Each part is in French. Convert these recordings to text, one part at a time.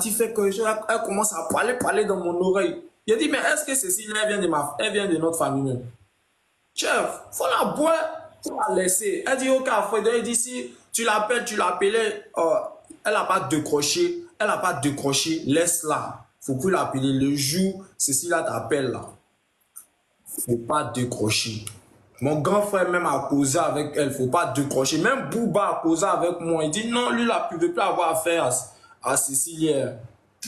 fait que elle commence à parler dans mon oreille. Il a dit, mais est-ce que Cécile, elle vient de notre famille même? Chef, faut la boire, faut la laisser. Elle dit, ok, Fred, elle dit, si tu l'appelles, tu l'appelais, elle n'a pas décroché, laisse-la. Faut plus l'appeler. Le jour, Cécile t'appelle là, faut pas décrocher. Mon grand frère même a causé avec elle, faut pas décrocher. Même Bouba a causé avec moi. Il dit non, lui, il ne veut plus avoir affaire à Cécile.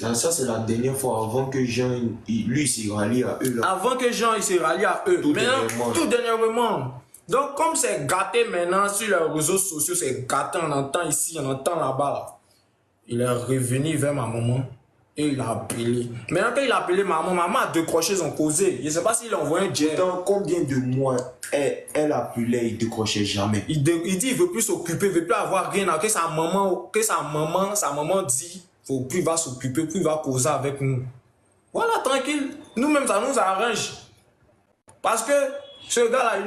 Non, ça, c'est la dernière fois avant que Jean, lui, s'est rallié à eux. Là. Avant que Jean, il s'est rallié à eux. Tout dernièrement. Donc, comme c'est gâté maintenant sur les réseaux sociaux, c'est gâté, on entend ici, on entend là-bas. Là. Il est revenu vers ma maman et il a appelé. Maintenant, quand il a appelé maman a décroché son causé. Je ne sais pas s'il a envoyé un jet. Dans combien de mois elle appelait, il décrochait jamais. Il dit il veut plus s'occuper, il veut plus avoir rien. Que sa maman dit, faut plus va s'occuper, plus va causer avec nous. Voilà, tranquille. Nous-mêmes, ça nous arrange. Parce que ce gars-là,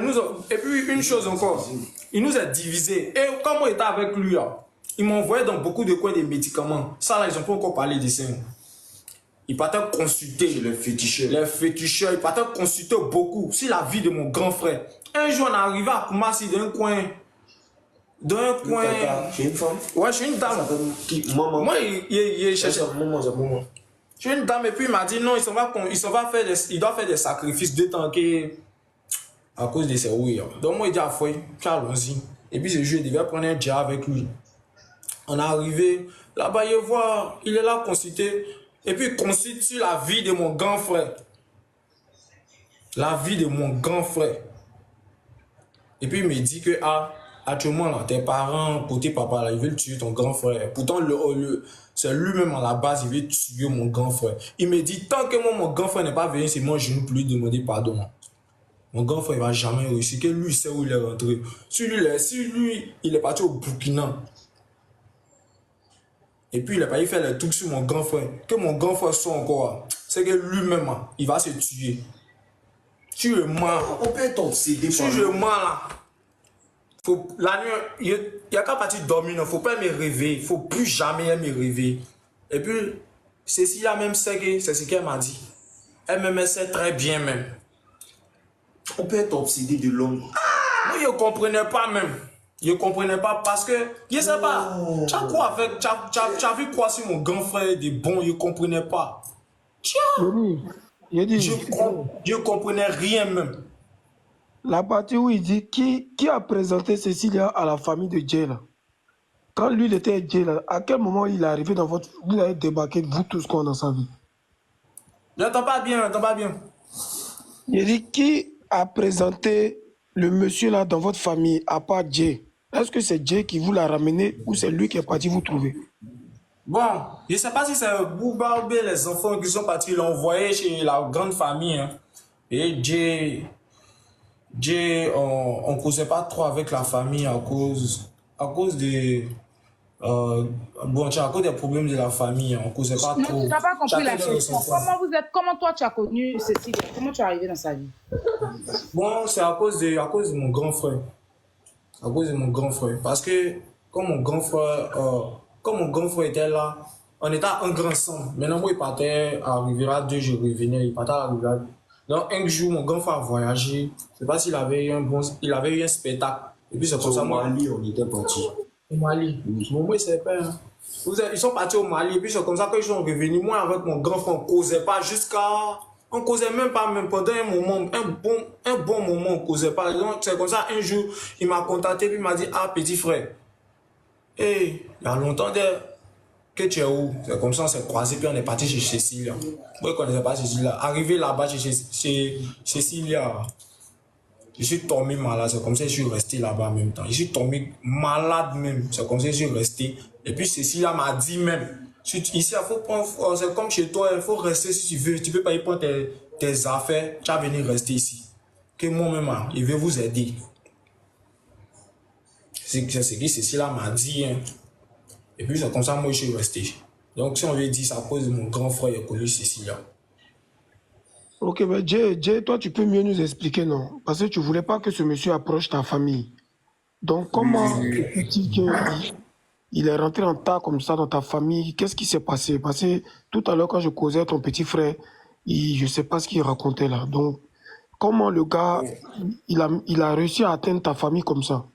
et puis une chose encore, il nous a divisés. Et comme on était avec lui, là, il m'envoyait dans beaucoup de coins des médicaments. Ça, là, ils n'ont pas encore parlé de ça. Il partait consulter. Les féticheurs. Les féticheurs, il partait consulter beaucoup sur la vie de mon grand frère. Un jour, on est arrivé à Koumassi d'un coin. Chez une femme? Ouais, chez une dame. Maman. Moi, il cherchait. Maman. Chez une dame, et puis il m'a dit non, il doit faire des sacrifices de temps à cause de ses oui. Donc moi, il dit à Foy, allons-y. Et puis ce jour, il devait prendre un jet avec lui. On est arrivé, là-bas, il est là consulté. Et puis il consulte sur la vie de mon grand frère. La vie de mon grand frère. Et puis il me dit que, actuellement, là, tes parents, côté papa, là, ils veulent tuer ton grand frère. Pourtant, c'est lui-même à la base, il veut tuer mon grand frère. Il me dit, tant que moi, mon grand frère n'est pas venu, c'est moi, je ne peux lui demander pardon. Mon grand frère, il ne va jamais réussir. Que lui, il sait où il est rentré. Si lui, il est parti au Burkina. Et puis, il est parti faire les trucs sur mon grand frère. Que mon grand frère soit encore, c'est que lui-même, il va se tuer. Tu es mort. On peut être obsédé par je mens là. La nuit, il n'y a qu'à partir dormir, il ne faut pas me réveiller. Il ne faut plus jamais me réveiller. Et puis, Cécile même sait que c'est ce qu'elle m'a dit. Elle me sait très bien même. On peut être obsédé de l'homme. Moi, je ne comprenais pas même. Je ne comprenais pas parce que, je ne sais pas, tu as vu quoi sur mon grand frère de bon, je ne comprenais pas. Tiens, je ne comprenais rien même. La partie où il dit qui a présenté Cécilia à la famille de Jay là. Quand lui il était Jay là, à quel moment il est arrivé dans votre... Vous avez débarqué, vous tous quoi dans sa vie? J'entends pas bien. Il dit qui a présenté le monsieur là dans votre famille à part Jay? Est-ce que c'est Jay qui vous l'a ramené ou c'est lui qui est parti vous trouver? Bon, je ne sais pas si c'est Bouba ou bien les enfants qui sont partis l'envoyer chez la grande famille. Hein. Et Jay, on ne causait pas trop avec la famille à cause des problèmes de la famille. On ne causait pas trop. Tu n'as pas compris la question. Comment toi tu as connu Cécile? Comment tu es arrivé dans sa vie? Bon, c'est à cause de mon grand frère. À cause de mon grand frère. Parce que comme mon grand frère était là, on était un grand ensemble. Maintenant, moi, il partait à Riviera 2, je revenais. Il partait à Riviera 2. Donc, un jour, mon grand frère a voyagé. Je ne sais pas s'il avait eu un spectacle. Et puis, c'est comme ça. Au Mali, on était partis. Au Mali. Moi, c'est pas. Ils sont partis au Mali. Et puis, c'est comme ça qu'ils sont revenus. Moi, avec mon grand frère, on ne causait pas on ne causait même pas, même pendant un moment, un bon moment, on ne causait pas. Donc, c'est comme ça, un jour, il m'a contacté, puis il m'a dit, petit frère, il y a longtemps que tu es où? C'est comme ça, on s'est croisés, puis on est parti chez Cécilia. Moi, je ne connaissais pas Cécilia. Arrivé là-bas chez Cécilia, je suis tombé malade. C'est comme ça que je suis resté là-bas en même temps. Je suis tombé malade même. C'est comme ça que je suis resté. Et puis Cécilia m'a dit même, ici, c'est comme chez toi, il faut rester si tu veux. Tu ne peux pas y prendre tes affaires, tu vas venir rester ici. Que moi-même, il veut vous aider. C'est ce que Cécilia m'a dit. Hein. Et puis c'est comme ça, moi, je suis resté. Donc, si on veut dire, c'est à cause de mon grand frère qui a connu Cécilia. Ok, mais Jay, toi, tu peux mieux nous expliquer, non? Parce que tu ne voulais pas que ce monsieur approche ta famille. Donc, comment est-il qu'il il est rentré en tas comme ça dans ta famille. Qu'est-ce qui s'est passé? Parce que tout à l'heure, quand je causais à ton petit frère, je ne sais pas ce qu'il racontait là. Donc, comment le gars, il a réussi à atteindre ta famille comme ça?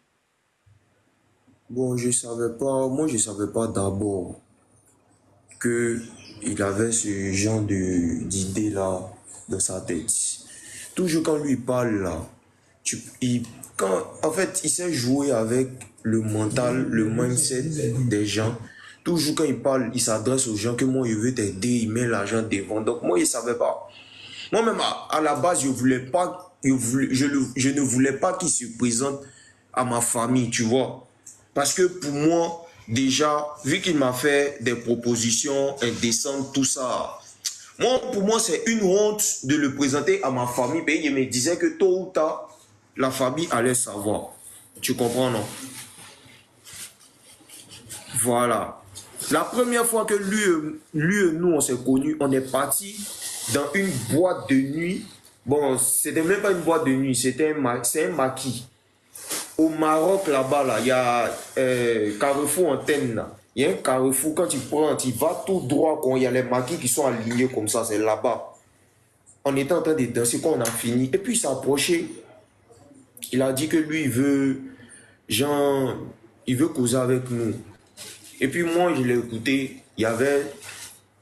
Bon, moi je savais pas d'abord que il avait ce genre d'idée là dans sa tête. Toujours quand lui parle là, en fait, il sait jouer avec le mental, le mindset des gens. Toujours quand il parle, il s'adresse aux gens que moi, il veut t'aider, il met l'argent devant. Donc moi, il savait pas. Moi-même, à la base, je voulais pas, je ne voulais pas qu'il se présente à ma famille, tu vois. Parce que pour moi, déjà, vu qu'il m'a fait des propositions indécentes, tout ça, pour moi, c'est une honte de le présenter à ma famille. Et il me disait que tôt ou tard, la famille allait savoir. Tu comprends, non? Voilà. La première fois que lui et nous, on s'est connus, on est parti dans une boîte de nuit. Bon, c'était même pas une boîte de nuit, c'est un maquis. Au Maroc, là-bas, là, il y a Carrefour Antenne. Là. Il y a un carrefour, quand tu vas tout droit, quand il y a les maquis qui sont alignés comme ça, c'est là-bas. On était en train de danser quand on a fini. Et puis il s'est approché. Il a dit que lui, il veut causer avec nous. Et puis moi, je l'ai écouté. Il y avait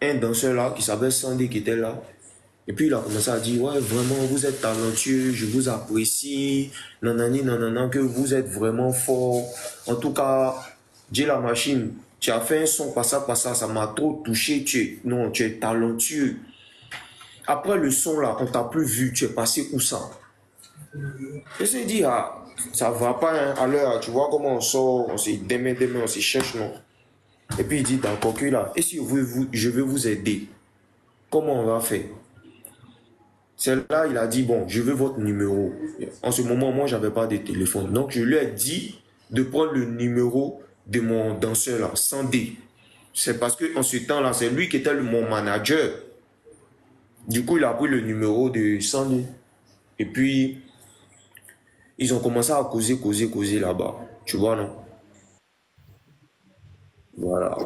un danseur là qui s'appelle Sandy qui était là. Et puis il a commencé à dire, ouais, vraiment, vous êtes talentueux, je vous apprécie, nanani, nanana, que vous êtes vraiment fort. En tout cas, Dieu la machine, tu as fait un son, pas ça, ça m'a trop touché, tu es talentueux. Après le son là, on t'a plus vu, tu es passé où ça? Je me suis dit, ah, ça va pas, hein, à l'heure, tu vois comment on sort, on se demain, on se cherche, non? Et puis il dit, d'accord, que là, et si je veux vous aider, comment on va faire? C'est là, il a dit, bon, je veux votre numéro. En ce moment, moi, j'avais pas de téléphone. Donc, je lui ai dit de prendre le numéro de mon danseur là, Sandé. C'est parce qu'en ce temps-là, c'est lui qui était mon manager. Du coup, il a pris le numéro de Sandé. Et puis, ils ont commencé à causer là-bas. Tu vois, non? Voilà.